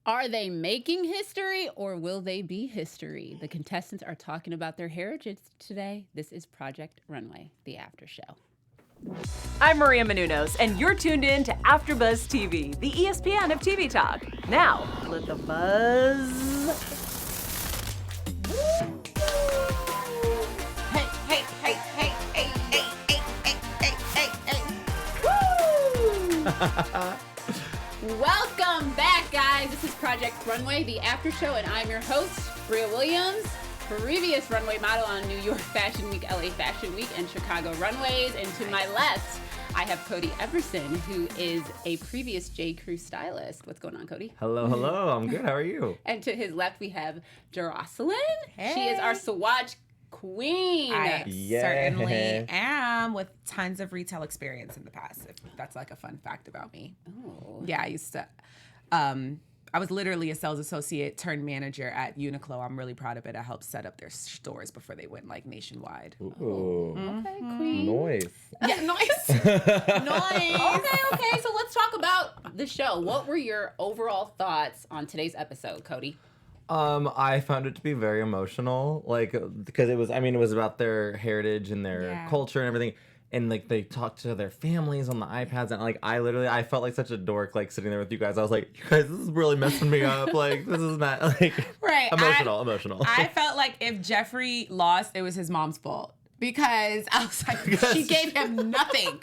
Are they making history or will they be history? The contestants are talking about their heritage today. This is Project Runway, the after show. I'm Maria Menounos, and you're tuned in to AfterBuzz TV, the ESPN of TV talk. Now, let the buzz. Hey, hey, hey, hey, hey, hey, hey, hey, hey, hey, hey. Woo! Welcome back, guys. This is Project Runway, the after show, and I'm your host, Bria Williams, previous runway model on New York Fashion Week, LA Fashion Week, and Chicago runways. And to my left, I have Cody Epperson, who is a previous J. Crew stylist. What's going on, Cody? Hello, hello. I'm good. How are you? And to his left, we have Jeroslyn. Hey. She is our Swatch queen. I Yeah. certainly am, with tons of retail experience in the past. If that's like a fun fact about me. Oh. Yeah, I used to. I was literally a sales associate turned manager at Uniqlo. I'm really proud of it. I helped set up their stores before they went like nationwide. Ooh. Okay, queen. Noise. Yeah, noise. Noise. Okay. So let's talk about the show. What were your overall thoughts on today's episode, Cody? I found it to be very emotional, like, because it was about their heritage and their culture and everything. And, like, they talked to their families on the iPads. And, like, I felt like such a dork, like, sitting there with you guys. I was like, you guys, this is really messing me up. Like, this is not, like, Right. emotional. I felt like if Geoffrey lost, it was his mom's fault. Because I was like, she gave him nothing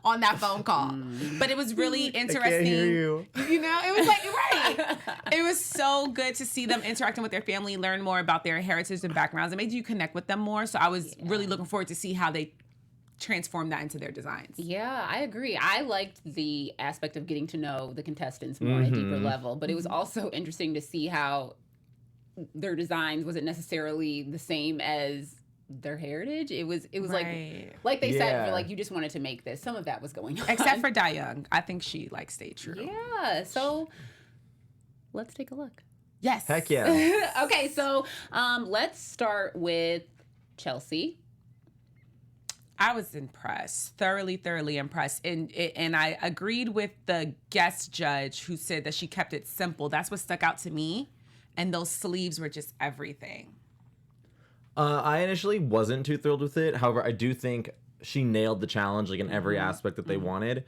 on that phone call. But it was really interesting. I can't hear you. You know, it was like, right. It was so good to see them interacting with their family, learn more about their heritage and backgrounds. It made you connect with them more. So I was really looking forward to see how they transform that into their designs. Yeah, I agree. I liked the aspect of getting to know the contestants more on a deeper level, but it was also interesting to see how their designs wasn't necessarily the same as their heritage. It was like they said, like, you just wanted to make this. Some of that was going on. Except for Dayoung. I think she like stayed true. Yeah. So let's take a look. Yes. Heck yeah. Okay, so let's start with Chelsea. I was impressed, thoroughly impressed. And I agreed with the guest judge who said that she kept it simple. That's what stuck out to me. And those sleeves were just everything. I initially wasn't too thrilled with it. However, I do think she nailed the challenge, like, in every aspect that they wanted.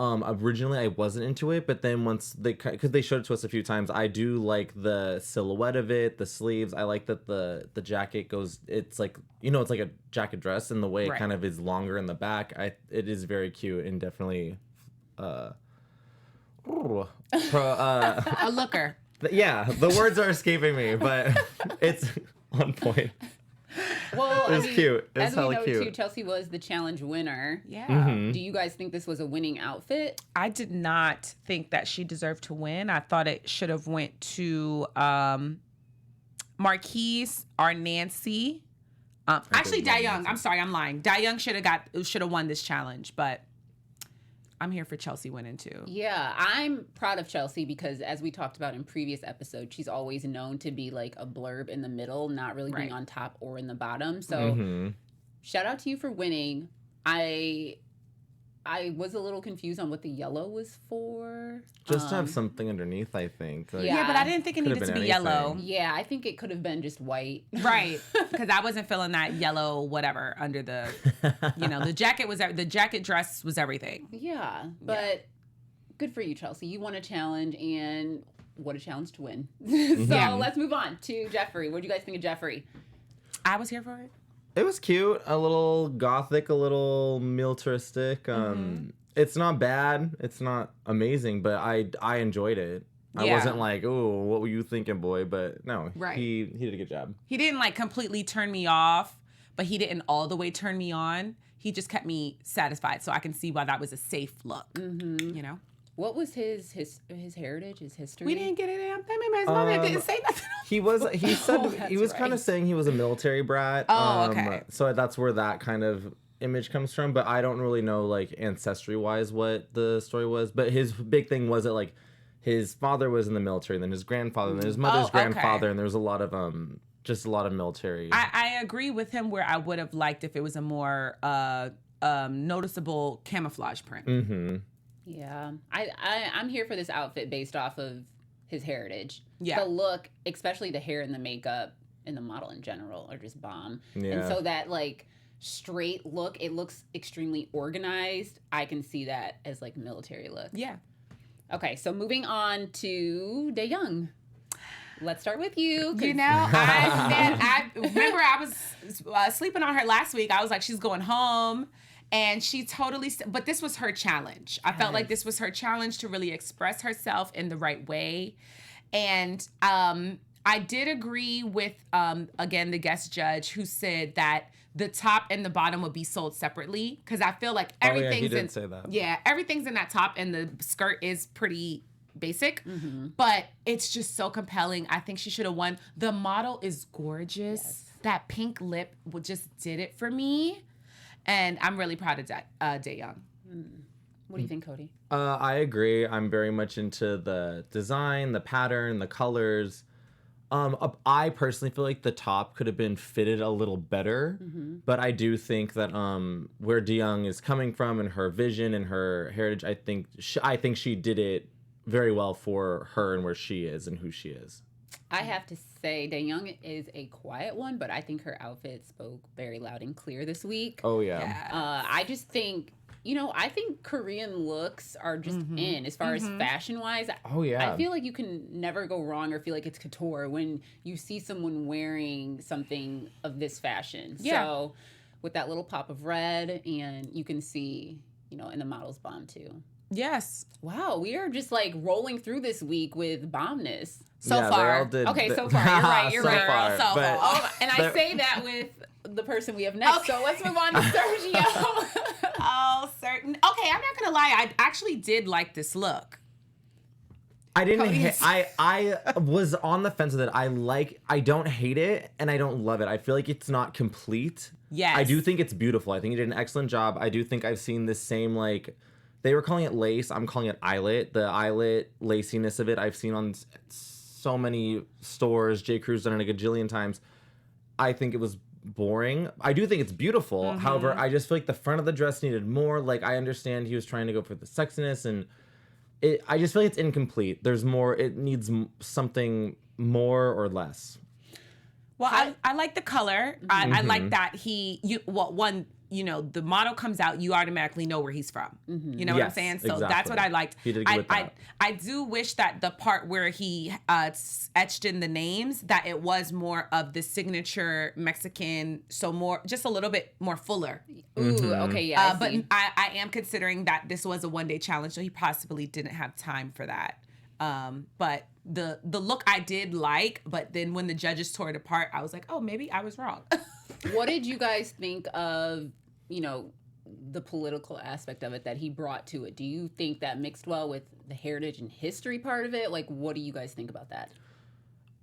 Originally, I wasn't into it, but then once because they showed it to us a few times, I do like the silhouette of it, the sleeves. I like that the jacket goes, it's like, it's like a jacket dress, and the way it kind of is longer in the back. It is very cute and definitely A looker. yeah, the words are escaping me, but it's on point. Well, It's cute. It's as we hella know, cute. too, Chelsea was the challenge winner. Yeah. Do you guys think this was a winning outfit? I did not think that she deserved to win. I thought it should have went to Marquis or Nancy. Actually, Dayoung. I'm sorry, I'm lying. Dayoung should have won this challenge, but I'm here for Chelsea winning too. Yeah, I'm proud of Chelsea because, as we talked about in previous episodes, she's always known to be like a blurb in the middle, not really being on top or in the bottom. So shout out to you for winning. I was a little confused on what the yellow was for. Just to have something underneath, I think. Like, Yeah, but I didn't think it needed to be yellow. Yeah, I think it could have been just white. Right, because I wasn't feeling that yellow whatever under the, the jacket dress was everything. Yeah, but good for you, Chelsea. You won a challenge, and what a challenge to win. So let's move on to Geoffrey. What do you guys think of Geoffrey? I was here for it. It was cute, a little gothic, a little militaristic. It's not bad, it's not amazing, but I enjoyed it. I wasn't like, oh, what were you thinking, boy? But no, he did a good job. He didn't like completely turn me off, but he didn't all the way turn me on. He just kept me satisfied, so I can see why that was a safe look. You know. What was his heritage, his history? We didn't get it. His mom didn't say nothing. He said he was kind of saying he was a military brat. Oh, okay. So that's where that kind of image comes from, but I don't really know, like, ancestry wise what the story was. But his big thing was that, like, his father was in the military, and then his grandfather, and then his mother's grandfather, and there was a lot of just a lot of military. I agree with him where I would have liked if it was a more noticeable camouflage print. Yeah, I'm here for this outfit based off of his heritage. Yeah. The look, especially the hair and the makeup and the model in general, are just bomb. Yeah. And so that like straight look, it looks extremely organized. I can see that as like military look. Yeah. Okay, so moving on to Dayoung. Let's start with you. You know, I remember I was sleeping on her last week. I was like, she's going home. And she totally, but this was her challenge. I felt like this was her challenge to really express herself in the right way. And I did agree with, again, the guest judge who said that the top and the bottom would be sold separately. Because I feel like everything's he did say that. Yeah, everything's in that top and the skirt is pretty basic. But it's just so compelling. I think she should have won. The model is gorgeous. Yes. That pink lip just did it for me. And I'm really proud of Dayoung. What do you think, Cody? I agree. I'm very much into the design, the pattern, the colors. I personally feel like the top could have been fitted a little better, but I do think that where Dayoung is coming from and her vision and her heritage, I think she did it very well for her and where she is and who she is. I have to say, Dayoung is a quiet one, but I think her outfit spoke very loud and clear this week. Oh, yeah. I just think, I think Korean looks are just in as far as fashion-wise. Oh, yeah. I feel like you can never go wrong or feel like it's couture when you see someone wearing something of this fashion. Yeah. So with that little pop of red, and you can see, and the model's bomb too. Yes. Wow, we are just like rolling through this week with bombness. So They far. all did Okay, so far. You're right. So far, So but- far. And I say that with the person we have next. Okay. So let's move on to Sergio. Oh, certain. Okay, I'm not gonna lie. I actually did like this look. I didn't. Cody's- I was on the fence with it. I don't hate it and I don't love it. I feel like it's not complete. Yes. I do think it's beautiful. I think you did an excellent job. I do think I've seen this same they were calling it lace. I'm calling it eyelet. The eyelet laciness of it I've seen on so many stores. J. Crew's done it a gajillion times. I think it was boring. I do think it's beautiful. However, I just feel like the front of the dress needed more. Like, I understand he was trying to go for the sexiness, and I just feel like it's incomplete. There's more. It needs something more or less. Well, I like the color. I like that the model comes out, you automatically know where he's from. You know what I'm Yes, saying? So exactly. that's what I liked. He did good with that. I do wish that the part where he etched in the names, that it was more of the signature Mexican, so just a little bit more fuller. Ooh, okay, yeah. But I am considering that this was a one-day challenge, so he possibly didn't have time for that. But the look I did like, but then when the judges tore it apart, I was like, oh, maybe I was wrong. What did you guys think of, the political aspect of it that he brought to it? Do you think that mixed well with the heritage and history part of it? Like, what do you guys think about that?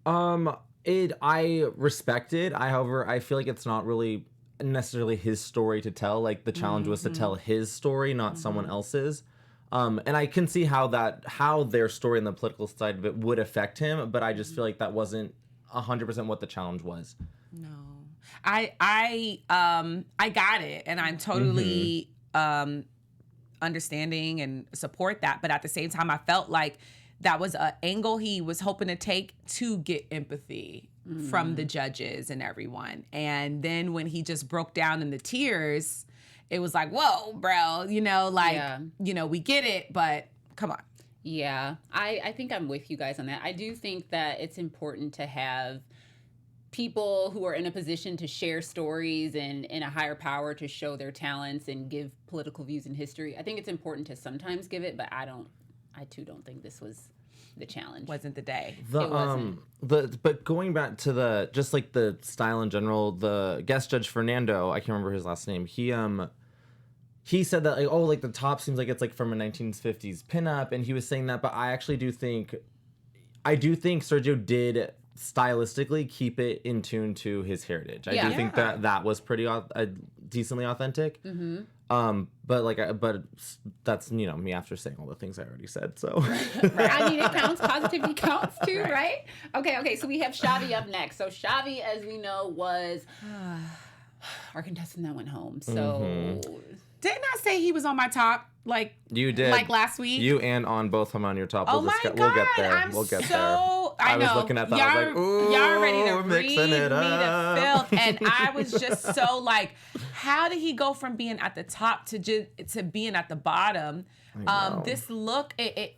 I respect it. However, I feel like it's not really necessarily his story to tell. Like, the challenge was to tell his story, not someone else's. And I can see how their story and the political side of it would affect him, but I just feel like that wasn't 100% what the challenge was. No. I got it, and I'm totally understanding and support that, but at the same time I felt like that was an angle he was hoping to take to get empathy from the judges and everyone. And then when he just broke down in the tears, it was like, whoa, bro, we get it, but come on. Yeah, I think I'm with you guys on that. I do think that it's important to have people who are in a position to share stories and in a higher power to show their talents and give political views in history. I think it's important to sometimes give it, but I too don't think this was the challenge. Wasn't the day. It wasn't. But going back to the style in general, the guest judge Fernando, I can't remember his last name. He said that the top seems like it's like from a 1950s pinup, and he was saying that, but I actually do think Sergio did stylistically keep it in tune to his heritage. I do think that was pretty decently authentic. But that's me after saying all the things I already said. So Right. I mean, it counts. Positivity counts too, right? Okay. So we have Shavi up next. So Shavi, as we know, was our contestant that went home. So Didn't I say he was on my top? Like You did. like last week. You and on both of them on your top. Oh my God! We'll get there. I'm we'll get so. there. I know. was looking at that. Y'all, I was like, ooh, y'all ready to mixing read it me up. to filth, and I was just so like, how did he go from being at the top to being at the bottom? This look, it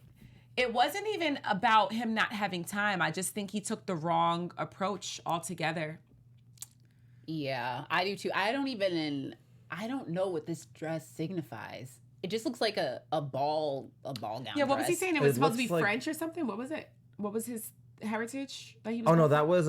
wasn't even about him not having time. I just think he took the wrong approach altogether. Yeah, I do too. I don't know what this dress signifies. It just looks like a ball gown. Yeah, what was he dress. saying? It was supposed to be looks like- French or something. What was it? What was his heritage that he was? Oh no, going that was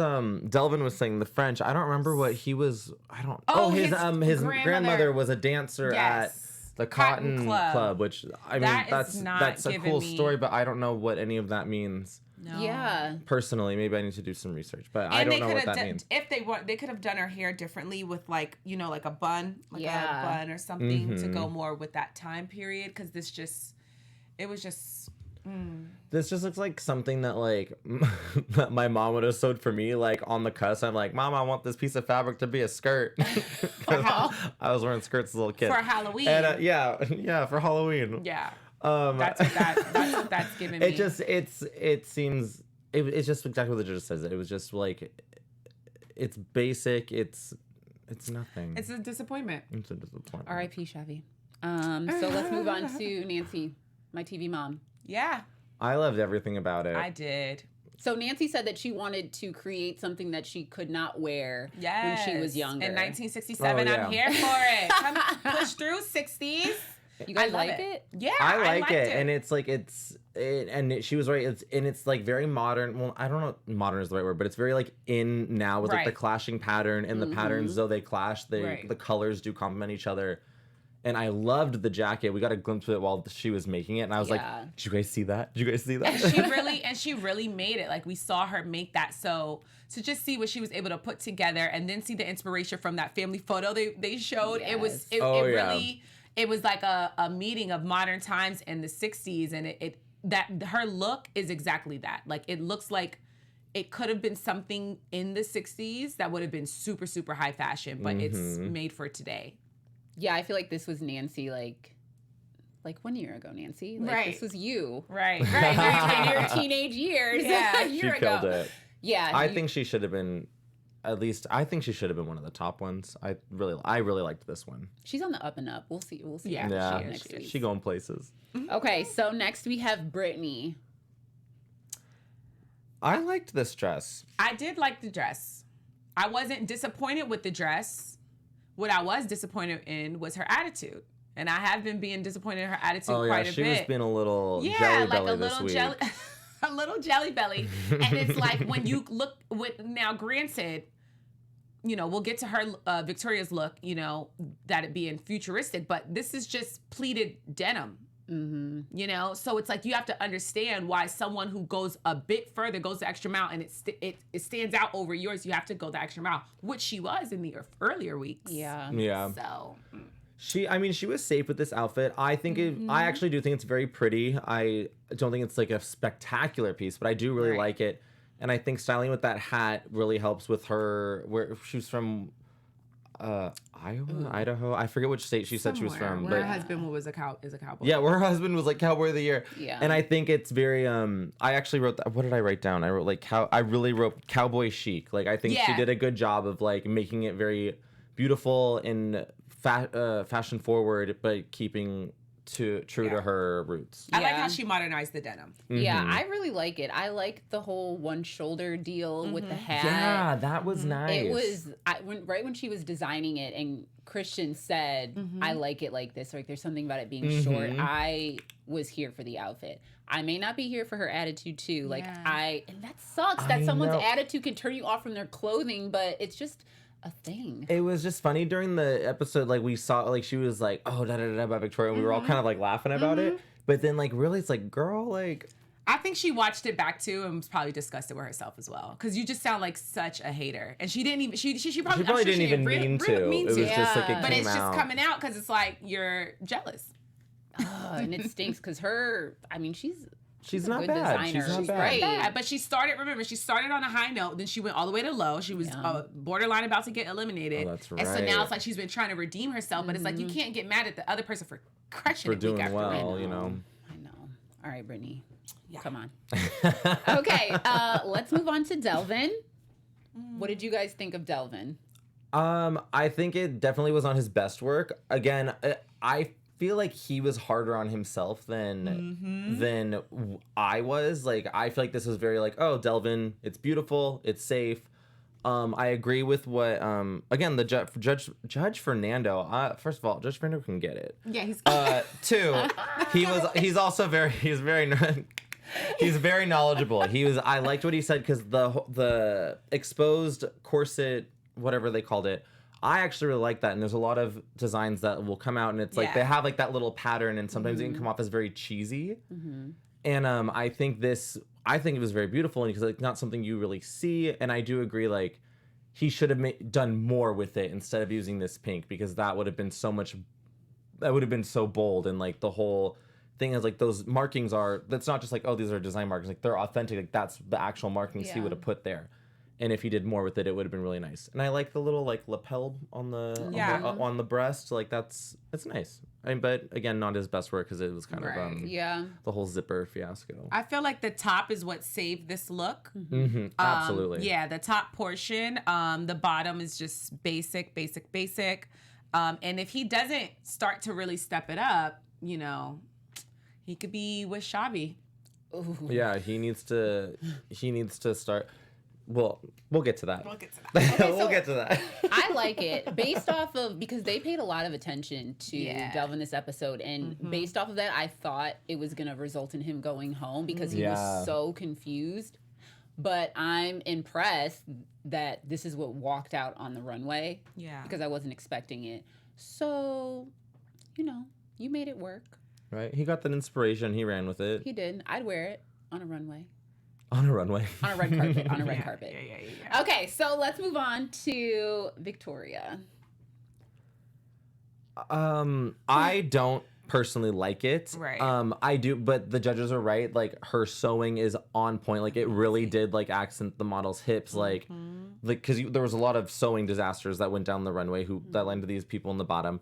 Delvin was saying the French. I don't remember what he was. I don't. Oh, his his grandmother was a dancer at the Cotton Club, which I mean That is not that's a giving cool me- story, but I don't know what any of that means. No. Yeah. Personally, maybe I need to do some research, but I And don't they know could what have that done means. if they could have done her hair differently with like like a bun, Yeah. a bun or something to go more with that time period. Because it was just. This just looks like something that like that my mom would have sewed for me, like on the cusp. I'm like, Mom, I want this piece of fabric to be a skirt. 'Cause I was wearing skirts as a little kid For Halloween. And yeah, for Halloween. Yeah. That's what that's giving me. It just it seems it's just exactly what it just says. It was just like it's basic. It's nothing. It's a disappointment. It's a disappointment. R.I.P. Shavi. So let's move on to Nancy, my TV mom. Yeah, I loved everything about it. I did. So Nancy said that she wanted to create something that she could not wear when she was younger. In 1967, Oh, I'm here for it. Come push through 60s. You guys I love like it? Yeah, I like liked it, and it's like she was right. It's like very modern. Well, I don't know, if modern is the right word, but it's very like in now with like the Right. clashing pattern and the patterns. Though they clash, Right. the colors do complement each other. And I loved the jacket. We got a glimpse of it while she was making it, and I was like, "Did you guys see that? Did you guys see that?" And she really made it. Like we saw her make that. So to just see what she was able to put together, and then see the inspiration from that family photo they showed. It was Yes. really. It was like a meeting of modern times in the 60s, and that her look is exactly that. Like it looks like it could have been something in the 60s that would have been super, super high fashion, but it's made for today. Yeah, I feel like this was Nancy like 1 year ago, Nancy. Like, Right. This was you. Right. In your teenage years. Yeah, a year She ago. killed it. Yeah. I think she should have been. At least I think she should have been one of the top ones. I really liked this one. she's on the up and up. We'll see. Yeah. after Yeah, next week. she going places. Okay, so next we have Brittany. I liked this dress. I did like the dress. I wasn't disappointed with the dress. What I was disappointed in was her attitude. And I have been being disappointed in her attitude quite a bit. She was being a little Yeah, jelly like belly a this little week. jelly, a little jelly belly. And it's like when you look with now, granted, we'll get to her Victoria's look, that it being futuristic, but this is just pleated denim. Mm-hmm. So it's like you have to understand why someone who goes a bit further goes the extra mile, and it stands out over yours. You have to go the extra mile, which she was in the earlier weeks. Yeah. Yeah. So. She was safe with this outfit. I think I actually do think it's very pretty. I don't think it's like a spectacular piece, but I do really like it. And I think styling with that hat really helps with her. Where she was from, Iowa, Idaho. I forget which state she said she was from. Her But husband is a cowboy. yeah, where her husband was like Cowboy of the Year. Yeah. And I think it's very. I actually wrote. What did I write down? I wrote like I really wrote cowboy chic. Like I think she Yeah. did a good job of like making it very beautiful and fashion forward, but keeping true to her roots. I like Yeah. how she modernized the denim. Yeah, I really like it. I like the whole one shoulder deal with the hat. Yeah, that was nice. It was right when she was designing it, and Christian said, "I like it like this." Like, there's something about it being short. I was here for the outfit. I may not be here for her attitude too. Like and that sucks that I someone's know. attitude can turn you off from their clothing, but it's just a thing. It was just funny during the episode. Like we saw, like she was like, "Oh, da da da" by Victoria, and we were all kind of like laughing about it. But then, like, really, it's like, girl, like. I think she watched it back too and was probably disgusted with herself as well. Because you just sound like such a hater, and she didn't even. She probably, She probably didn't even really mean to. It was just like it But came it's out. just coming out because it's like you're jealous. And it stinks because she's She's a not good bad. designer. She's not She's bad. great. Yeah, but she started on a high note, then she went all the way to low. She was borderline about to get eliminated. Oh, that's And so right. now it's like she's been trying to redeem herself, but it's like you can't get mad at the other person for crushing For it week doing after well, week. you know. I know. All right, Brittany. Come on. Okay, let's move on to Delvin. What did you guys think of Delvin? I think it definitely was on his best work. Again, I feel like he was harder on himself than I was. Like, I feel like this was very like, oh, Delvin, it's beautiful, it's safe. I agree with what again the Judge Fernando. First of all, Judge Fernando can get it. Yeah, he's Two, he's very knowledgeable. I liked what he said because the exposed corset, whatever they called it, I actually really like that. And there's a lot of designs that will come out and it's like they have like that little pattern and sometimes it can come off as very cheesy. And I think it was very beautiful and because like not something you really see. And I do agree, like he should have done more with it instead of using this pink because that would have been so bold and like the whole thing is like those markings that's not just like, oh, these are design markings, like they're authentic, like that's the actual markings he would have put there. And if he did more with it, it would have been really nice. And I like the little like lapel on the breast. Like it's nice. I mean, but again, not his best work because it was kind of the whole zipper fiasco. I feel like the top is what saved this look. Absolutely. Yeah, the top portion. The bottom is just basic. And if he doesn't start to really step it up, you know, he could be with Shavi. Ooh. Yeah, he needs to start. Well, we'll get to that. Okay, we'll get to that. I like it based off of because they paid a lot of attention to Delvin this episode, and based off of that, I thought it was gonna result in him going home because he was so confused. But I'm impressed that this is what walked out on the runway. Yeah, because I wasn't expecting it. So, you know, you made it work. Right? He got that inspiration. He ran with it. He did. I'd wear it on a runway. On a runway. On a red carpet. On a red carpet. Yeah. Okay, so let's move on to Victoria. I don't personally like it. Right. I do, but the judges are right. Like her sewing is on point. Like it really did like accent the model's hips. Like because there was a lot of sewing disasters that went down the runway that landed these people in the bottom,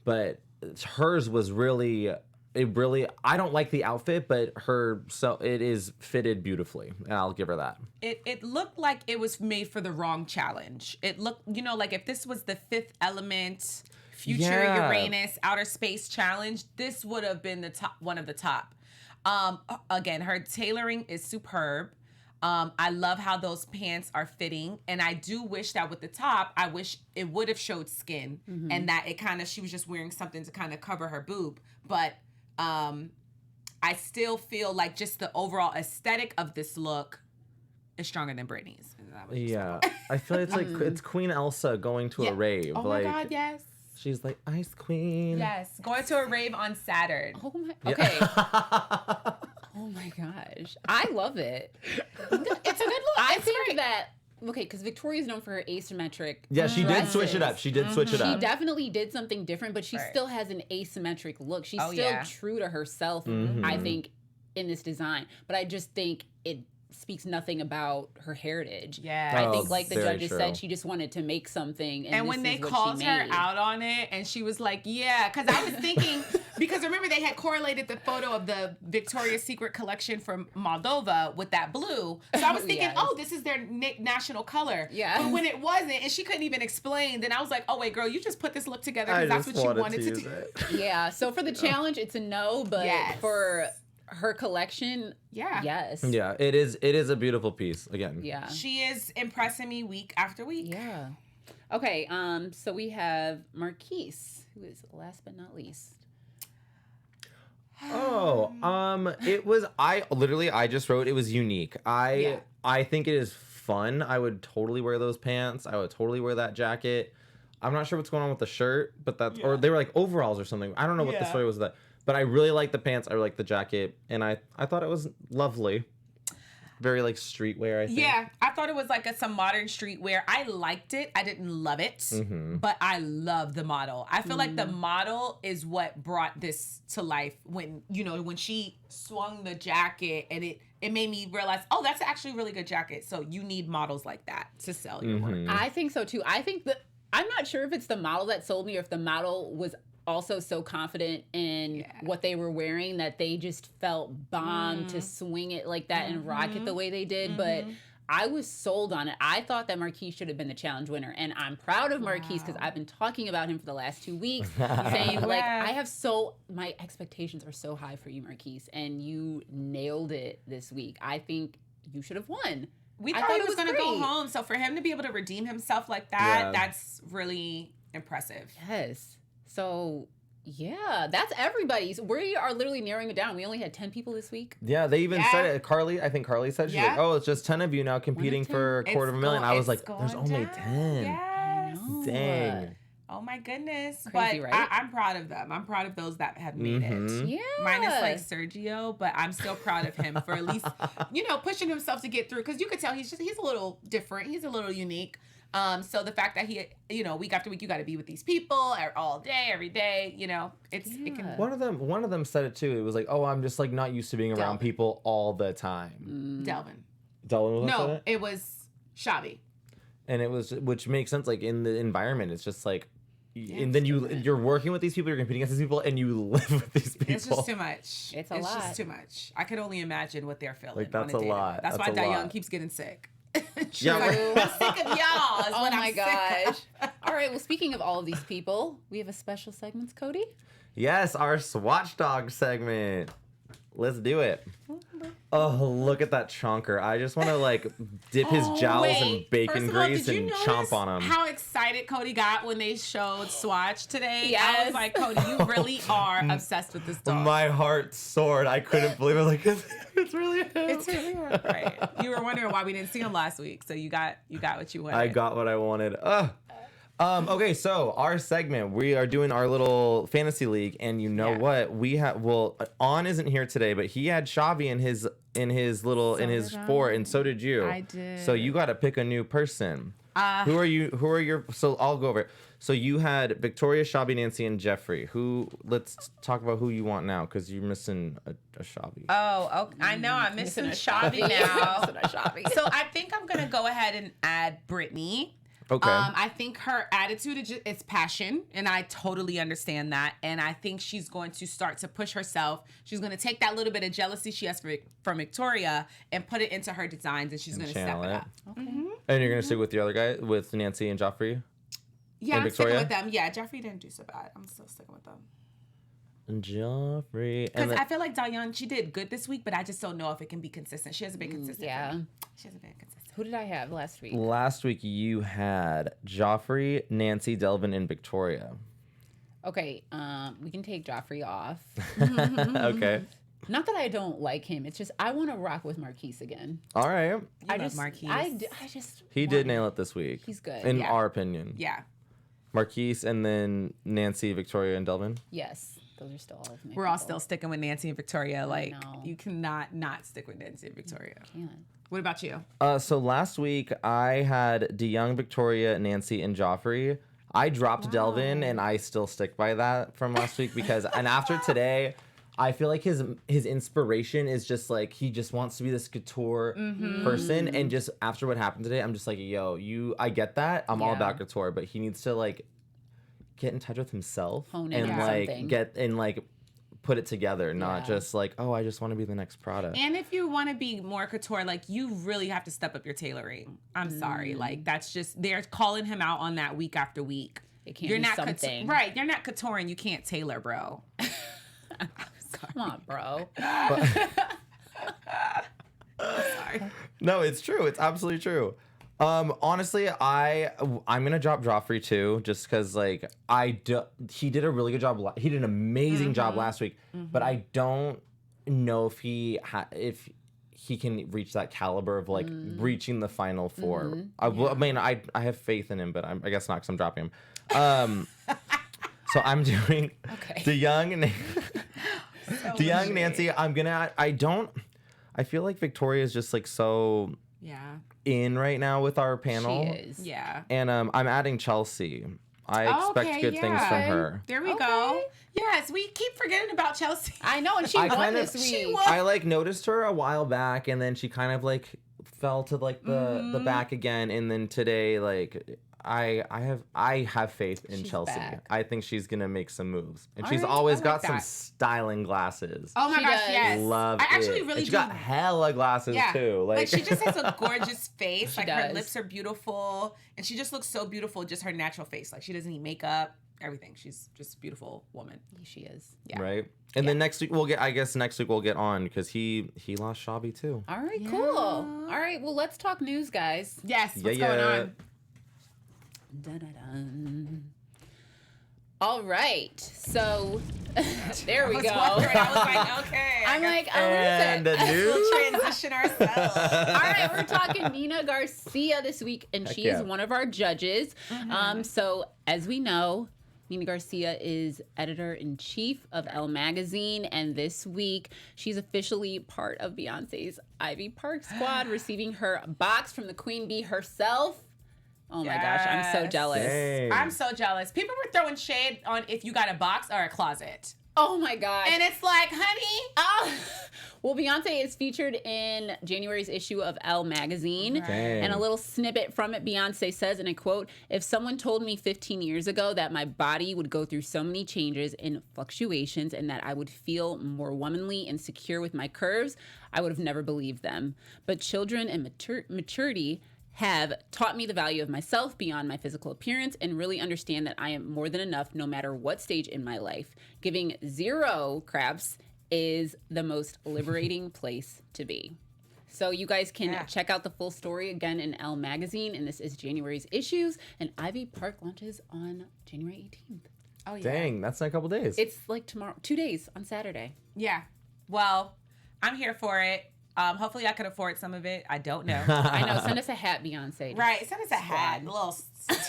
but hers was really. I don't like the outfit, but it is fitted beautifully, and I'll give her that. It looked like it was made for the wrong challenge. It looked, you know, like if this was the Fifth Element, Future Uranus, Outer Space Challenge, this would have been one of the top. Again, her tailoring is superb. I love how those pants are fitting, and I do wish that with the top, I wish it would have showed skin, and that she was just wearing something to kind of cover her boob, but. I still feel like just the overall aesthetic of this look is stronger than Brittany's. Yeah, I feel it's like it's Queen Elsa going to a rave. Oh my God, yes. She's like Ice Queen. Yes, going to a rave on Saturn. Oh my. Okay. Oh my gosh, I love it. It's a good look. I think that. Okay, because Victoria's known for her asymmetric. Yeah, she did switch it up. She definitely did something different, but she still has an asymmetric look. She's still true to herself, I think, in this design. But I just think it speaks nothing about her heritage. Yeah. I think, like the judges said, she just wanted to make something. And when they called her out on it, and she was like, yeah, because I was thinking, because remember they had correlated the photo of the Victoria's Secret collection from Moldova with that blue. So I was thinking, oh, this is their national color. Yeah. But when it wasn't, and she couldn't even explain, then I was like, oh, wait, girl, you just put this look together because that's what you wanted to do. Yeah. So for the challenge, it's a no, but for her collection, yes. Yeah, it is a beautiful piece again. Yeah. She is impressing me week after week. Yeah. Okay, so we have Marquis, who is last but not least. I just wrote it was unique. I think it is fun. I would totally wear those pants. I would totally wear that jacket. I'm not sure what's going on with the shirt, but or they were like overalls or something. I don't know what the story was with that. But I really like the pants. I like the jacket, and I thought it was lovely. very like streetwear, I think. Yeah, I thought it was like some modern streetwear. I liked it. I didn't love it, but I love the model. I feel like the model is what brought this to life when, when she swung the jacket and it made me realize, oh, that's actually a really good jacket. So you need models like that to sell your work. I think so too. I think that I'm not sure if it's the model that sold me or if the model was also so confident in what they were wearing that they just felt bomb to swing it like that and rock it the way they did. But I was sold on it. I thought that Marquis should have been the challenge winner. And I'm proud of Marquis because I've been talking about him for the last 2 weeks, saying like, my expectations are so high for you, Marquis, and you nailed it this week. I think you should have won. We thought he was going to go home. So for him to be able to redeem himself like that, that's really impressive. Yes. So, yeah, that's everybody's. We are literally narrowing it down. We only had 10 people this week. Yeah, they even said it. I think Carly said, she's like, oh, it's just 10 of you now competing for $250,000. I was like, there's only 10. Yes. Dang. Oh my goodness. Crazy, but right? I'm proud of them. I'm proud of those that have made it. Yeah. Minus like Sergio, but I'm still proud of him for at least, pushing himself to get through. Because you could tell he's a little different. He's a little unique. So the fact that he, week after week, you got to be with these people all day, every day, it can. One of them said it too. It was like, oh, I'm just like not used to being around people all the time. Delvin. Delvin was No, said it? it was Shavi. And it was, which makes sense. Like in the environment, it's just like, and then you're working with these people, you're competing against these people, and you live with these people. It's just too much. It's a lot. It's just too much. I could only imagine what they're feeling. Like, that's on a a lot. That's That's why a Dayoung lot. keeps getting sick. She's Yeah, like, right. I'm sick of y'all. Is Oh what my I'm gosh. sick of. All right, well, speaking of all of these people, we have a special segment, Cody. Yes, our Swatch Dog segment. Let's do it. Oh, look at that chonker. I just want to like dip his jowls in bacon First of all, grease did you and notice chomp on him. how excited Cody got when they showed Swatch today? I Yes. was like, Cody, you really are obsessed with this dog. My heart soared. I couldn't believe it. I was like, it's really him. It's really hard. Right. You were wondering why we didn't see him last week, so you got what you wanted. I got what I wanted. Okay, so our segment, we are doing our little fantasy league, and you know what? We have On isn't here today, but he had Shavi in his fort, and so did you. I did. So you got to pick a new person. Who are your? So I'll go over it. So you had Victoria, Shavi, Nancy, and Geoffrey. Let's talk about who you want now, because you're missing a Shavi. Oh, okay. I know. I'm missing a Shavi now. So I think I'm gonna go ahead and add Brittany. Okay. I think her attitude is passion, and I totally understand that. And I think she's going to start to push herself. She's going to take that little bit of jealousy she has from Victoria and put it into her designs, and she's going to step it up. Okay. And you're gonna stick with the other guy, with Nancy and Geoffrey? Yeah, and I'm sticking Victoria? with them. Yeah, Geoffrey didn't do so bad. I'm still sticking with them. And Geoffrey. Because I feel like Dayoung, she did good this week, but I just don't know if it can be consistent. She hasn't been consistent. Yeah. She hasn't been consistent. Who did I have last week? Last week you had Geoffrey, Nancy, Delvin, and Victoria. Okay, we can take Geoffrey off. Okay. Not that I don't like him. It's just I want to rock with Marquis again. All right. I love Marquis. I just. He did nail it this week. He's good. In Yeah. our opinion. Yeah. Marquis, and then Nancy, Victoria, and Delvin. Yes, those are still all of my We're all people. still sticking with Nancy and Victoria. Like, know. you cannot not stick with Nancy and Victoria. Can't. What about you? So last week I had Dayoung, Victoria, Nancy, and Geoffrey. I dropped Delvin, and I still stick by that from last week because, and after today, I feel like his inspiration is just like he just wants to be this couture person, and just after what happened today, I'm just like, yo, I get that. I'm all about couture, but he needs to like get in touch with himself Hone in and on like something. get and like put it together, not Yeah. just like, oh, I just want to be the next Prada. And if you want to be more couture, like, you really have to step up your tailoring. I'm sorry. Like, that's just, they're calling him out on that week after week. It can't be not something. right. You're not couture and you can't tailor, bro. Come on, bro. Sorry. No, it's true. It's absolutely true. Honestly, I'm gonna drop Geoffrey too, just because like he did a really good job. He did an amazing job last week, but I don't know if he can reach that caliber of like reaching the final four. I mean, I have faith in him, but I guess not because I'm dropping him. So I'm doing Okay. Dayoung, Nancy. I'm gonna. I feel like Victoria is just like so in right now with our panel. She is. Yeah. And I'm adding Chelsea. I expect good things from her. There we go. Yes, we keep forgetting about Chelsea. I know, and she won this week. I like noticed her a while back, and then she kind of like fell to like the back again, and then today like I have faith in Chelsea. Back. I think she's gonna make some moves, and she's always got some styling glasses. Oh my gosh, yes, love I actually it. really and she do. got hella glasses too. Like she just has a gorgeous face. Like does. her lips are beautiful, and she just looks so beautiful. Just her natural face. Like she doesn't need makeup. Everything. She's just a beautiful woman. She is. Yeah. Right. And then next week we'll get. I guess next week we'll get on because he lost Shavi too. All right, cool. All right, well, let's talk news, guys. Yes. What's going on? Dun-dun-dun. All right, so there we go. I was like, okay. I'm like, oh, And what is the it? news. We'll transition ourselves. All right, we're talking Nina Garcia this week, and she is one of our judges. So as we know, Nina Garcia is editor-in-chief of Elle Magazine, and this week she's officially part of Beyonce's Ivy Park squad, receiving her box from the Queen Bee herself. Oh my gosh, I'm so jealous. Dang. I'm so jealous. People were throwing shade on if you got a box or a closet. Oh my gosh. And it's like, honey. Well, Beyonce is featured in January's issue of Elle Magazine. Right. Dang. And a little snippet from it, Beyonce says, and I quote, "If someone told me 15 years ago that my body would go through so many changes and fluctuations and that I would feel more womanly and secure with my curves, I would have never believed them. But children and maturity have taught me the value of myself beyond my physical appearance and really understand that I am more than enough no matter what stage in my life. Giving zero craps is the most liberating place to be." So you guys can check out the full story again in Elle Magazine, and this is January's issues, and Ivy Park launches on January 18th. Oh, yeah. Dang, that's in a couple days. It's like tomorrow, 2 days on Saturday. Yeah. Well, I'm here for it. Hopefully I could afford some of it. I don't know. I know. Send us a hat, Beyonce. Right. Send us a hat, a little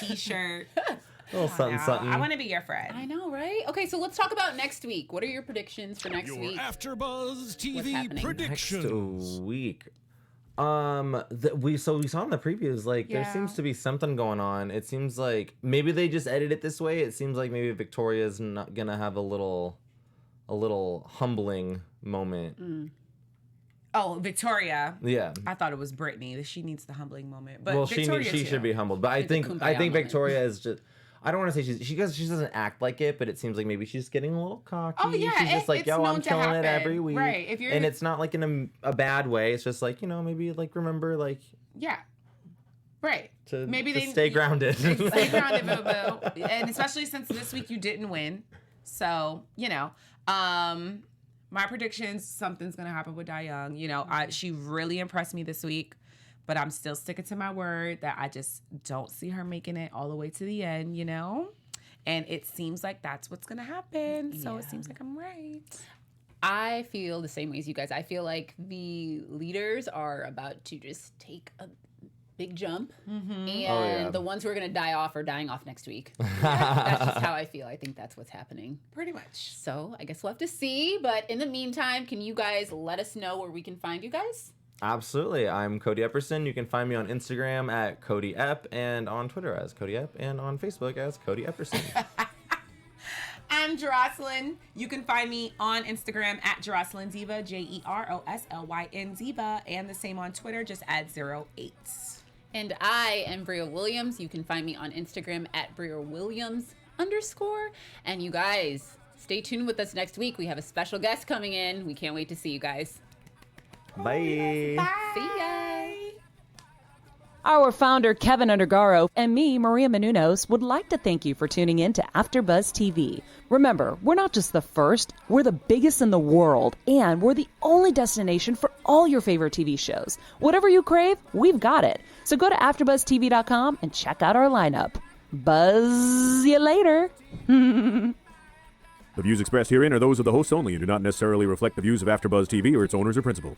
t-shirt. a little something, something. I want to be your friend. I know, right? Okay, so let's talk about next week. What are your predictions for next week? AfterBuzz What's TV happening? predictions. Next week. We saw in the previews like there seems to be something going on. It seems like maybe they just edit it this way. It seems like maybe Victoria's not gonna have a little humbling moment. Oh, Victoria. Yeah. I thought it was Brittany. She needs the humbling moment. But Well, Victoria she too. should be humbled, but I think moment. Victoria is just. I don't want to say she doesn't act like it, but it seems like maybe she's getting a little cocky. Oh, yeah, she's just like, it's yo, known I'm to killing happen. it every week, Right, if you're- and it's not like in a bad way. It's just like maybe like remember like Yeah. Right. to Maybe just they stay grounded. Stay grounded, boo boo. And especially since this week you didn't win. So, my predictions, something's gonna happen with Dayoung. She really impressed me this week, but I'm still sticking to my word that I just don't see her making it all the way to the end, And it seems like that's what's gonna happen. So it seems like I'm right. I feel the same way as you guys. I feel like the leaders are about to just take a big jump, and the ones who are going to die off are dying off next week. That's just how I feel. I think that's what's happening. Pretty much. So I guess we'll have to see. But in the meantime, can you guys let us know where we can find you guys? Absolutely. I'm Cody Epperson. You can find me on Instagram at Cody Epp and on Twitter as Cody Epp and on Facebook as Cody Epperson. I'm Jeroslyn. You can find me on Instagram at Jeroslyn Ziva, Jeroslyn Ziva, and the same on Twitter. Just add 08. And I am Bria Williams. You can find me on Instagram at BriaWilliams_. And you guys, stay tuned with us next week. We have a special guest coming in. We can't wait to see you guys. Bye. See ya. Our founder, Keven Undergaro, and me, Maria Menounos, would like to thank you for tuning in to AfterBuzz TV. Remember, we're not just the first, we're the biggest in the world, and we're the only destination for all your favorite TV shows. Whatever you crave, we've got it. So go to AfterBuzzTV.com and check out our lineup. Buzz you later. The views expressed herein are those of the hosts only and do not necessarily reflect the views of AfterBuzz TV or its owners or principals.